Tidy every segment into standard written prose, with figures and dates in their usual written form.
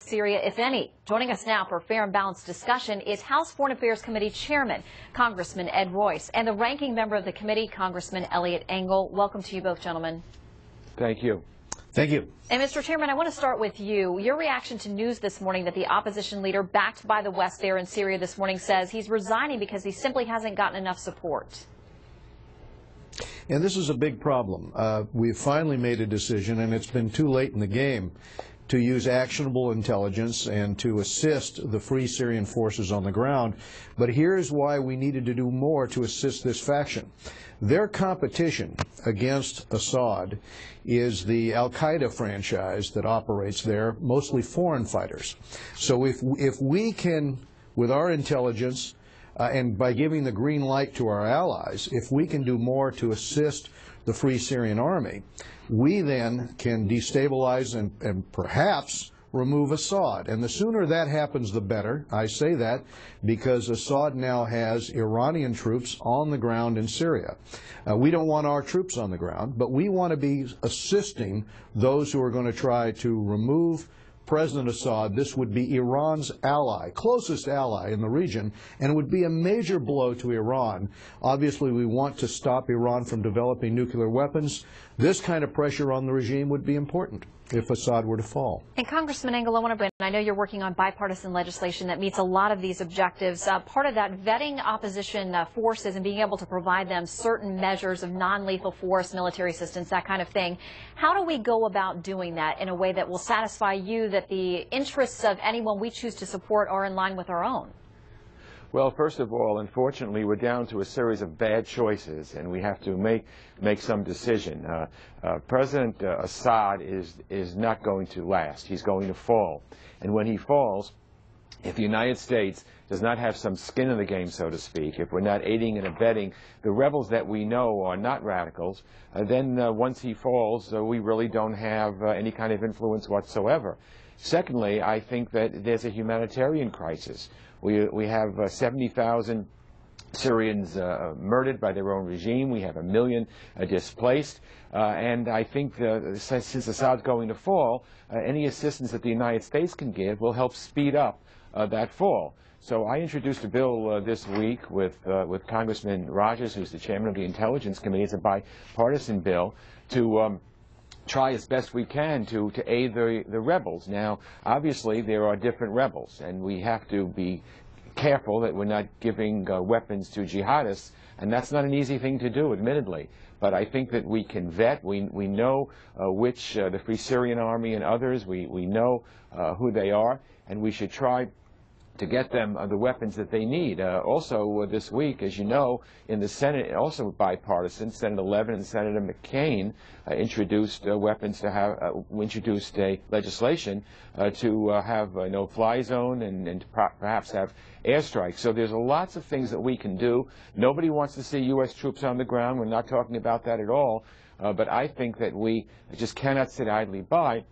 Syria, if any? Joining us now for a fair and balanced discussion is House Foreign Affairs Committee Chairman, Congressman Ed Royce, and the ranking member of the committee, Congressman Engel. Welcome to you both, gentlemen. Thank you. Thank you. And Mr. Chairman, I want to start with you. Your reaction to news this morning that the opposition leader backed by the West there in Syria this morning says he's resigning because he simply hasn't gotten enough support. And this is a big problem. We've finally made a decision, and it's been too late in the game, to use actionable intelligence and to assist the Free Syrian Forces on the ground. But here's why we needed to do more to assist this faction. Their competition against Assad is the Al-Qaeda franchise that operates there, mostly foreign fighters. So if we can, with our intelligence, and by giving the green light to our allies, if we can do more to assist the Free Syrian Army, we then can destabilize and perhaps remove Assad. And the sooner that happens, the better. I say that because Assad now has Iranian troops on the ground in Syria. We don't want our troops on the ground, but we want to be assisting those who are going to try to remove President Assad. This would be Iran's ally, closest ally in the region, and it would be a major blow to Iran. Obviously, we want to stop Iran from developing nuclear weapons. This kind of pressure on the regime would be important if Assad were to fall. And Congressman Engel, I know you're working on bipartisan legislation that meets a lot of these objectives. Part of that, vetting opposition forces and being able to provide them certain measures of non-lethal force, military assistance, that kind of thing. How do we go about doing that in a way that will satisfy you that the interests of anyone we choose to support are in line with our own? Well, first of all, unfortunately, we're down to a series of bad choices, and we have to make some decision. President Assad is not going to last. He's going to fall. And when he falls, if the United States does not have some skin in the game, so to speak, if we're not aiding and abetting the rebels that we know are not radicals, then once he falls, we really don't have any kind of influence whatsoever. Secondly, I think that there's a humanitarian crisis. We have 70,000 Syrians murdered by their own regime. We have 1 million displaced. And I think since Assad's going to fall, any assistance that the United States can give will help speed up that fall. So I introduced a bill this week with Congressman Rogers, who's the chairman of the Intelligence Committee. It's a bipartisan bill to try as best we can to aid the rebels. Now, obviously, there are different rebels, and we have to be careful that we're not giving weapons to jihadists, and that's not an easy thing to do, admittedly. But I think that we can vet. We know which, the Free Syrian Army and others, we know who they are, and we should try to get them the weapons that they need. Also, this week, as you know, in the Senate, also bipartisan, Senate 11 and Senator McCain introduced weapons to have, introduced a legislation to have a no-fly zone and perhaps have airstrikes. So there's lots of things that we can do. Nobody wants to see U.S. troops on the ground. We're not talking about that at all. But I think that we just cannot sit idly by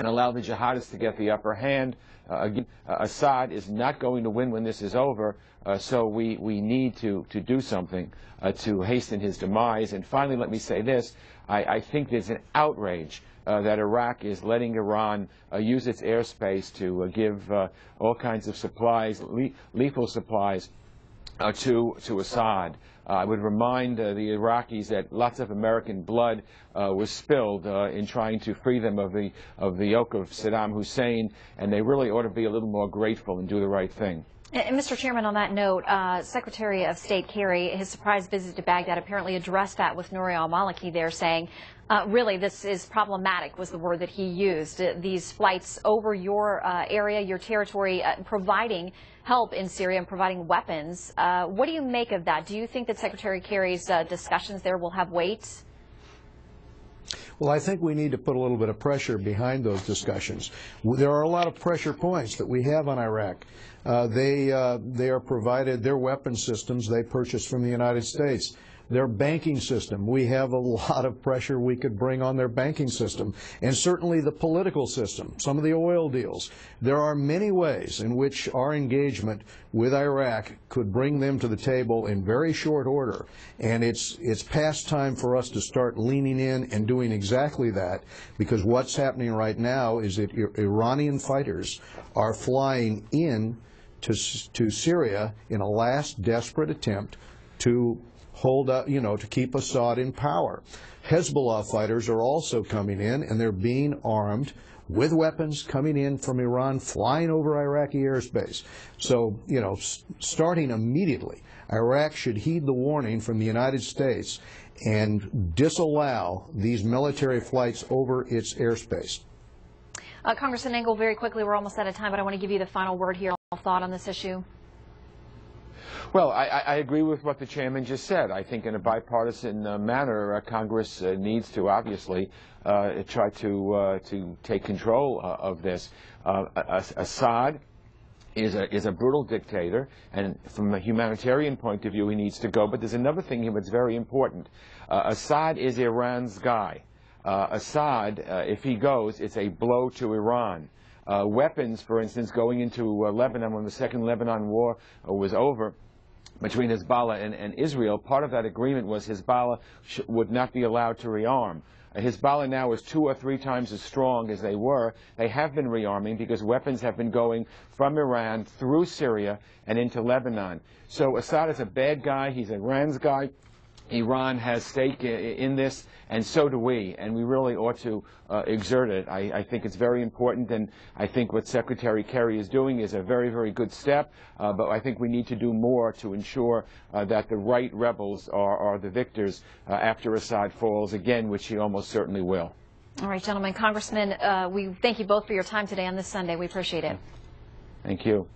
and allow the jihadists to get the upper hand. Again, Assad is not going to win when this is over, so we need to do something to hasten his demise. And finally, let me say this. I think there's an outrage that Iraq is letting Iran use its airspace to give all kinds of supplies, lethal supplies, to Assad. I would remind the Iraqis that lots of American blood was spilled in trying to free them of the yoke of Saddam Hussein, and they really ought to be a little more grateful and do the right thing. And Mr. Chairman, on that note, Secretary of State Kerry, his surprise visit to Baghdad apparently addressed that with Nouri al-Maliki there, saying, really, this is problematic, was the word that he used. These flights over your area, your territory, providing help in Syria and providing weapons. What do you make of that? Do you think that Secretary Kerry's discussions there will have weight? Well, I think we need to put a little bit of pressure behind those discussions. There are a lot of pressure points that we have on Iraq. They are provided their weapon systems they purchased from the United States. their banking system. We have a lot of pressure we could bring on their banking system, and certainly the political system, some of the oil deals. There are many ways in which our engagement with Iraq could bring them to the table in very short order, and it's past time for us to start leaning in and doing exactly that, because what's happening right now is that Iranian fighters are flying in to Syria in a last desperate attempt to hold up, to keep Assad in power. Hezbollah fighters are also coming in, and they're being armed with weapons coming in from Iran, flying over Iraqi airspace. So, starting immediately, Iraq should heed the warning from the United States and disallow these military flights over its airspace. Congressman Engel, very quickly, we're almost out of time, but I want to give you the final word here. Thought on this issue? Well, I agree with what the chairman just said. I think in a bipartisan manner, Congress needs to obviously try to take control of this. Assad is a brutal dictator, and from a humanitarian point of view, he needs to go. But there's another thing here that's very important. Assad is Iran's guy. Assad, if he goes, it's a blow to Iran. Weapons, for instance, going into Lebanon when the Second Lebanon War was over between Hezbollah and Israel, part of that agreement was Hezbollah would not be allowed to rearm. Hezbollah now is 2 or 3 times as strong as they were. They have been rearming because weapons have been going from Iran through Syria and into Lebanon. So Assad is a bad guy. He's Iran's guy. Iran has stake in this, and so do we, and we really ought to exert it. I think it's very important, and I think what Secretary Kerry is doing is a very, very good step, but I think we need to do more to ensure that the right rebels are the victors after Assad falls again, which he almost certainly will. All right, gentlemen. Congressman, we thank you both for your time today on this Sunday. We appreciate it. Thank you.